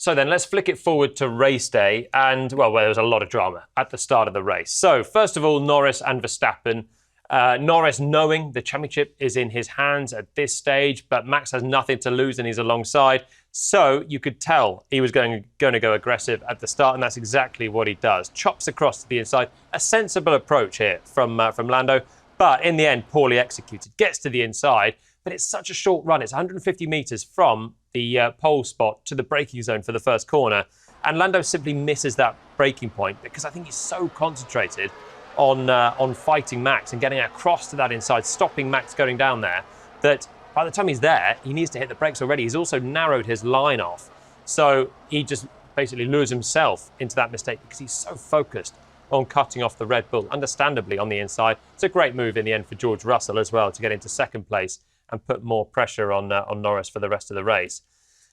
So then let's flick it forward to race day. And, well, there was a lot of drama at the start of the race. So first of all, Norris and Verstappen. Norris knowing the championship is in his hands at this stage, but Max has nothing to lose and he's alongside. So you could tell he was going to go aggressive at the start, and that's exactly what he does. Chops across to the inside. A sensible approach here from Lando, but in the end, poorly executed. Gets to the inside, but it's such a short run. It's 150 metres from the pole spot to the braking zone for the first corner. And Lando simply misses that braking point because I think he's so concentrated on fighting Max and getting across to that inside, stopping Max going down there, that by the time he's there, he needs to hit the brakes already. He's also narrowed his line off. So he just basically lures himself into that mistake because he's so focused on cutting off the Red Bull, understandably, on the inside. It's a great move in the end for George Russell as well to get into second place and put more pressure on Norris for the rest of the race.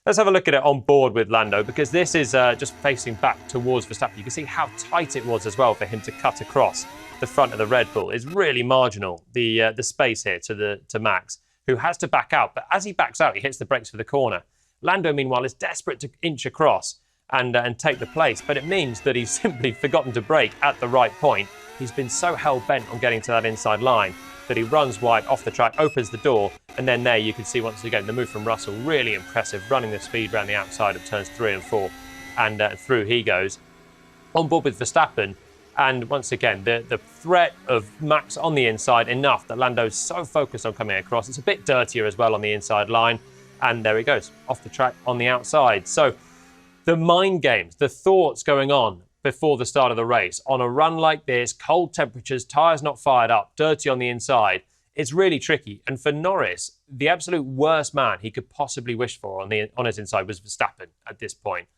Let's have a look at it on board with Lando, because this is just facing back towards Verstappen. You can see how tight it was as well for him to cut across the front of the Red Bull. It's really marginal, the space here to Max, who has to back out. But as he backs out, he hits the brakes for the corner. Lando, meanwhile, is desperate to inch across and take the place. But it means that he's simply forgotten to brake at the right point. He's been so hell-bent on getting to that inside line that he runs wide off the track, opens the door, and then there you can see once again the move from Russell, really impressive, running the speed around the outside of turns 3 and 4, and through he goes. On board with Verstappen, and once again, the threat of Max on the inside, enough that Lando's so focused on coming across. It's a bit dirtier as well on the inside line, and there he goes, off the track on the outside. So the mind games, the thoughts going on before the start of the race, on a run like this, cold temperatures, tyres not fired up, dirty on the inside, it's really tricky. And for Norris, the absolute worst man he could possibly wish for on his inside was Verstappen at this point.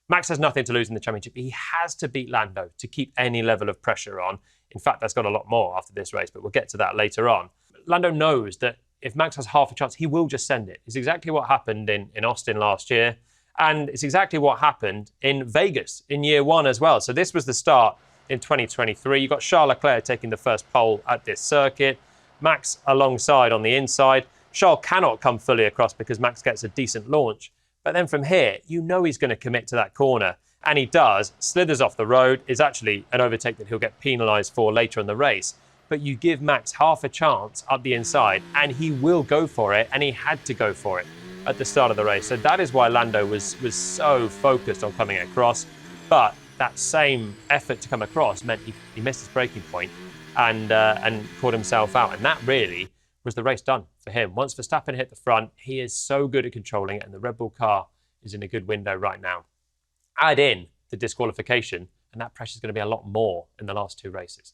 Max has nothing to lose in the championship. He has to beat Lando to keep any level of pressure on. In fact, that's got a lot more after this race, but we'll get to that later on. Lando knows that if Max has half a chance, he will just send it. It's exactly what happened in Austin last year. And it's exactly what happened in Vegas in year one as well. So this was the start in 2023. You've got Charles Leclerc taking the first pole at this circuit. Max alongside on the inside. Charles cannot come fully across because Max gets a decent launch. But then from here, you know he's going to commit to that corner. And he does. Slithers off the road. Is actually an overtake that he'll get penalised for later in the race. But you give Max half a chance up the inside, and he will go for it. And he had to go for it at the start of the race. So that is why Lando was so focused on coming across. But that same effort to come across meant he missed his braking point and caught himself out. And that really was the race done for him. Once Verstappen hit the front, he is so good at controlling it, and the Red Bull car is in a good window right now. Add in the disqualification, and that pressure is going to be a lot more in the last two races.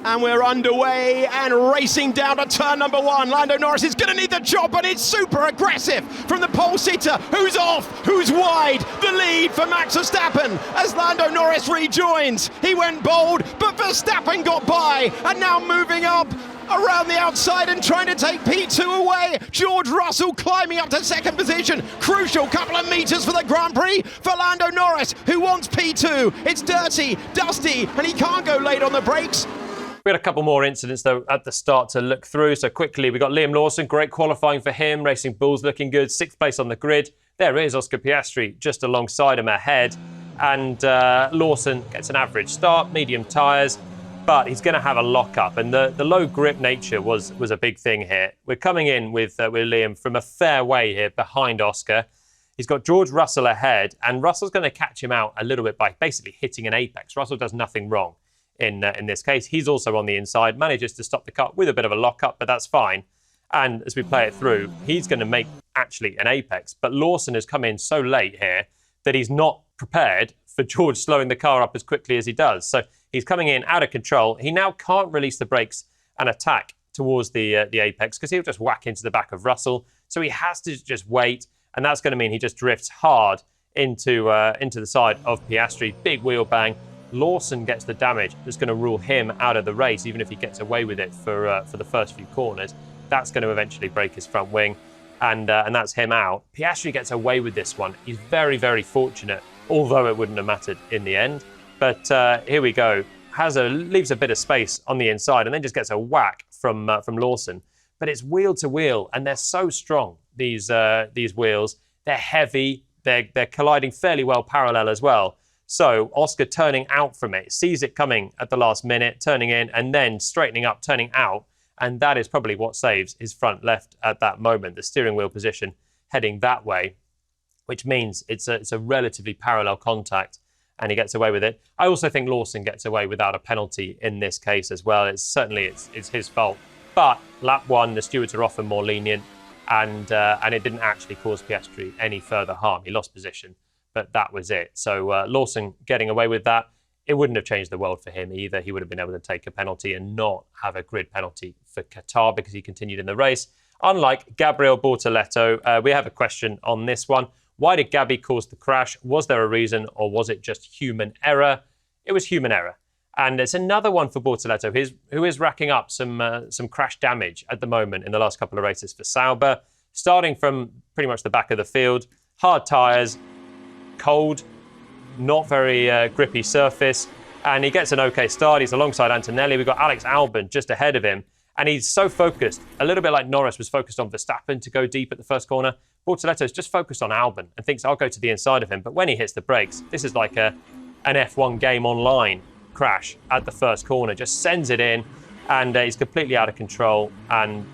And we're underway and racing down to turn number 1. Lando Norris is going to need the job, but it's super aggressive from the pole sitter. Who's off? Who's wide? The lead for Max Verstappen as Lando Norris rejoins. He went bold, but Verstappen got by, and now moving up around the outside and trying to take P2 away. George Russell climbing up to second position. Crucial couple of metres for the Grand Prix for Lando Norris, who wants P2. It's dirty, dusty, and he can't go late on the brakes. We had a couple more incidents, though, at the start to look through. So quickly, we got Liam Lawson, great qualifying for him. Racing Bulls looking good, 6th place on the grid. There is Oscar Piastri just alongside him ahead. And Lawson gets an average start, medium tyres, but he's going to have a lock-up. And the low grip nature was a big thing here. We're coming in with Liam from a fair way here behind Oscar. He's got George Russell ahead, and Russell's going to catch him out a little bit by basically hitting an apex. Russell does nothing wrong in this case. He's also on the inside, manages to stop the car with a bit of a lock-up, but that's fine. And as we play it through, he's going to make actually an apex. But Lawson has come in so late here that he's not prepared for George slowing the car up as quickly as he does. So he's coming in out of control. He now can't release the brakes and attack towards the apex because he'll just whack into the back of Russell. So he has to just wait, and that's going to mean he just drifts hard into the side of Piastri. Big wheel bang. Lawson gets the damage that's going to rule him out of the race, even if he gets away with it for the first few corners. That's going to eventually break his front wing, and that's him out. Piastri gets away with this one. He's very, very fortunate, although it wouldn't have mattered in the end. But here we go. Leaves a bit of space on the inside and then just gets a whack from Lawson. But it's wheel to wheel, and they're so strong, these wheels. They're heavy, They're colliding fairly well parallel as well. So Oscar turning out from it, sees it coming at the last minute, turning in, and then straightening up, turning out. And that is probably what saves his front left at that moment, the steering wheel position heading that way, which means it's a relatively parallel contact, and he gets away with it. I also think Lawson gets away without a penalty in this case as well. It's his fault. But lap 1, the stewards are often more lenient, and it didn't actually cause Piastri any further harm. He lost position, but that was it. So Lawson getting away with that. It wouldn't have changed the world for him either. He would have been able to take a penalty and not have a grid penalty for Qatar because he continued in the race. Unlike Gabriel Bortoleto, we have a question on this one. Why did Gabby cause the crash? Was there a reason, or was it just human error? It was human error. And it's another one for Bortoleto, who is racking up some crash damage at the moment in the last couple of races for Sauber, starting from pretty much the back of the field. Hard tyres, cold, not very grippy surface, and he gets an okay start. He's alongside Antonelli. We've got Alex Albon just ahead of him, and he's so focused, a little bit like Norris was focused on Verstappen to go deep at the first corner. Bortoleto's just focused on Albon and thinks, I'll go to the inside of him. But when he hits the brakes, this is like an F1 game online crash at the first corner, just sends it in, and he's completely out of control, and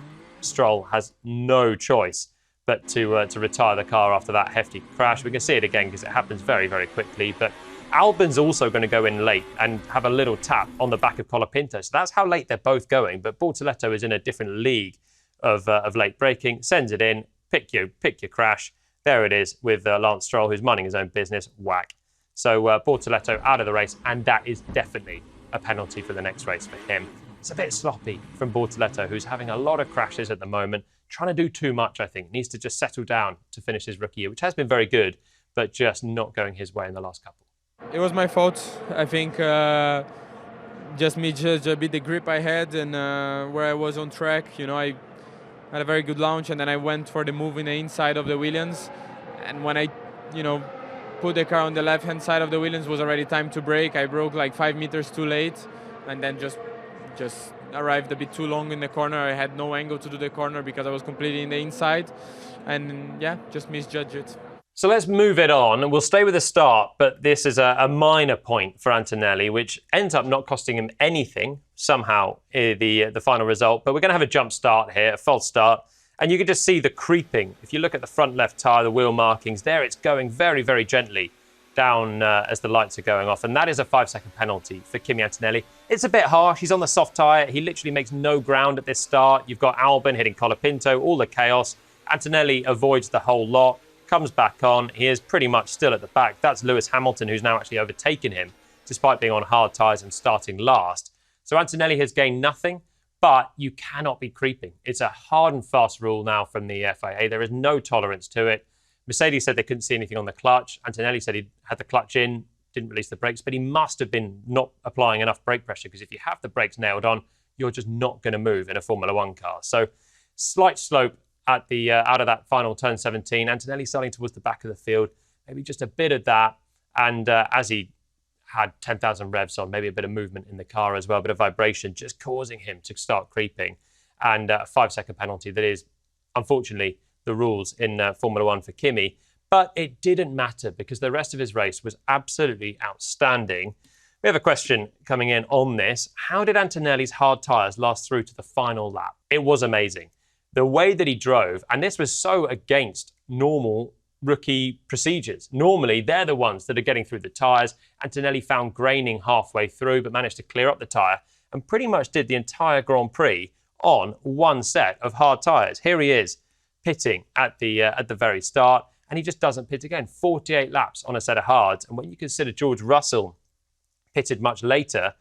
Stroll has no choice but to retire the car after that hefty crash. We can see it again because it happens very, very quickly. But Albon's also going to go in late and have a little tap on the back of Colapinto. So that's how late they're both going. But Bortoleto is in a different league of late braking, sends it in, pick your crash. There it is with Lance Stroll, who's minding his own business. Whack. So Bortoleto out of the race, and that is definitely a penalty for the next race for him. It's a bit sloppy from Bortoleto, who's having a lot of crashes at the moment, trying to do too much, I think. Needs to just settle down to finish his rookie year, which has been very good, but just not going his way in the last couple. It was my fault. I think just misjudged a bit the grip I had and where I was on track. I had a very good launch, and then I went for the move in the inside of the Williams. And when I, put the car on the left-hand side of the Williams, was already time to brake. I broke like 5 meters too late, and then just arrived a bit too long in the corner. I had no angle to do the corner because I was completely in the inside, and just misjudged it. So let's move it on. We'll stay with the start, but this is a minor point for Antonelli, which ends up not costing him anything somehow, the final result. But we're going to have a jump start here, a false start. And you can just see the creeping. If you look at the front left tyre, the wheel markings, there it's going very, very gently down as the lights are going off. And that is a 5-second penalty for Kimi Antonelli. It's a bit harsh. He's on the soft tyre. He literally makes no ground at this start. You've got Albon hitting Colapinto, all the chaos. Antonelli avoids the whole lot, comes back on. He is pretty much still at the back. That's Lewis Hamilton, who's now actually overtaken him, despite being on hard tyres and starting last. So Antonelli has gained nothing, but you cannot be creeping. It's a hard and fast rule now from the FIA. There is no tolerance to it. Mercedes said they couldn't see anything on the clutch. Antonelli said he had the clutch in, didn't release the brakes, but he must have been not applying enough brake pressure, because if you have the brakes nailed on, you're just not going to move in a Formula One car. So slight slope at the out of that final turn 17. Antonelli starting towards the back of the field, maybe just a bit of that. And as he had 10,000 revs on, maybe a bit of movement in the car as well, a bit of vibration, just causing him to start creeping. And a 5-second penalty that is, unfortunately, the rules in Formula One for Kimi. But it didn't matter because the rest of his race was absolutely outstanding. We have a question coming in on this. How did Antonelli's hard tyres last through to the final lap? It was amazing. The way that he drove, and this was so against normal rookie procedures. Normally, they're the ones that are getting through the tyres. Antonelli found graining halfway through, but managed to clear up the tyre and pretty much did the entire Grand Prix on one set of hard tyres. Here he is, pitting at the very start, and he just doesn't pit again. 48 laps on a set of hards. And when you consider George Russell pitted much later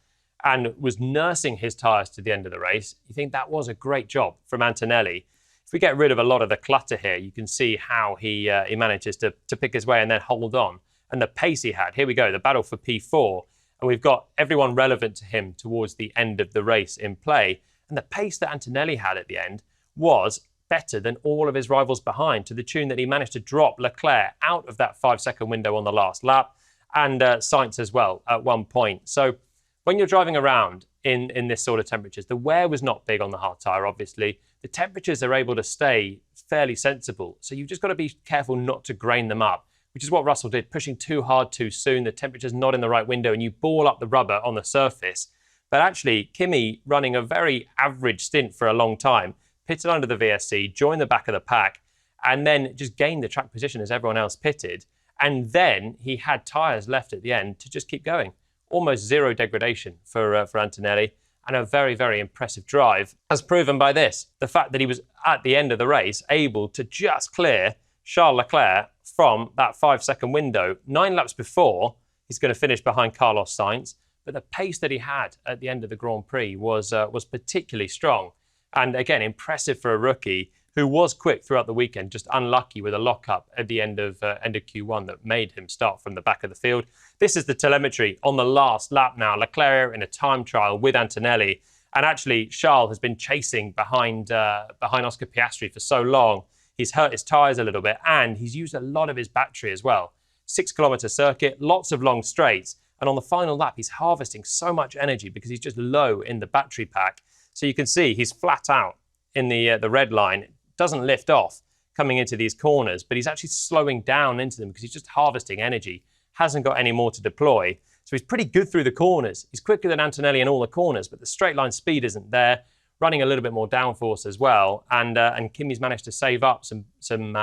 and was nursing his tyres to the end of the race, you think that was a great job from Antonelli. If we get rid of a lot of the clutter here, you can see how he manages to pick his way and then hold on. And the pace he had. Here we go, the battle for P4. And we've got everyone relevant to him towards the end of the race in play. And the pace that Antonelli had at the end was better than all of his rivals behind, to the tune that he managed to drop Leclerc out of that 5-second window on the last lap, and Sainz as well at one point. So when you're driving around in this sort of temperatures, the wear was not big on the hard tyre, obviously. The temperatures are able to stay fairly sensible. So you've just got to be careful not to grain them up. which is what Russell did, pushing too hard too soon. The temperature's not in the right window and you ball up the rubber on the surface. But actually, Kimi, running a very average stint for a long time, pitted under the VSC, joined the back of the pack, and then just gained the track position as everyone else pitted. And then he had tyres left at the end to just keep going. Almost zero degradation for Antonelli, and a very, very impressive drive, as proven by this. The fact that he was, at the end of the race, able to just clear Charles Leclerc from that 5-second window. 9 laps before, he's going to finish behind Carlos Sainz. But the pace that he had at the end of the Grand Prix was particularly strong. And again, impressive for a rookie who was quick throughout the weekend, just unlucky with a lockup at the end of Q1 that made him start from the back of the field. This is the telemetry on the last lap now. Leclerc in a time trial with Antonelli. And actually, Charles has been chasing behind Oscar Piastri for so long. He's hurt his tyres a little bit, and he's used a lot of his battery as well. 6-kilometre circuit, lots of long straights. And on the final lap, he's harvesting so much energy because he's just low in the battery pack. So you can see he's flat out in the red line. Doesn't lift off coming into these corners, but he's actually slowing down into them because he's just harvesting energy. Hasn't got any more to deploy. So he's pretty good through the corners. He's quicker than Antonelli in all the corners, but the straight line speed isn't there. Running a little bit more downforce as well. And Kimi's managed to save up some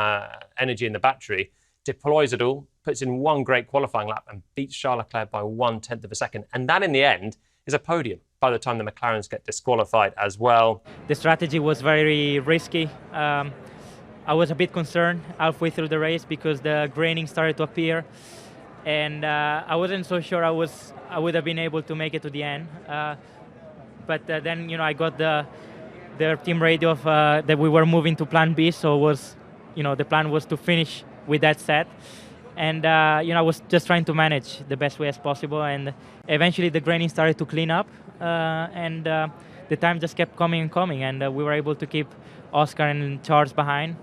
energy in the battery, deploys it all, puts in one great qualifying lap and beats Charles Leclerc by 1/10 of a second. And that in the end is a podium by the time the McLarens get disqualified as well. The strategy was very risky. I was a bit concerned halfway through the race because the graining started to appear. And I wasn't so sure I would have been able to make it to the end. But then, I got the team radio of, that we were moving to plan B. So the plan was to finish with that set. And, I was just trying to manage the best way as possible. And eventually the graining started to clean up. And the time just kept coming and coming. And we were able to keep Oscar and Charles behind.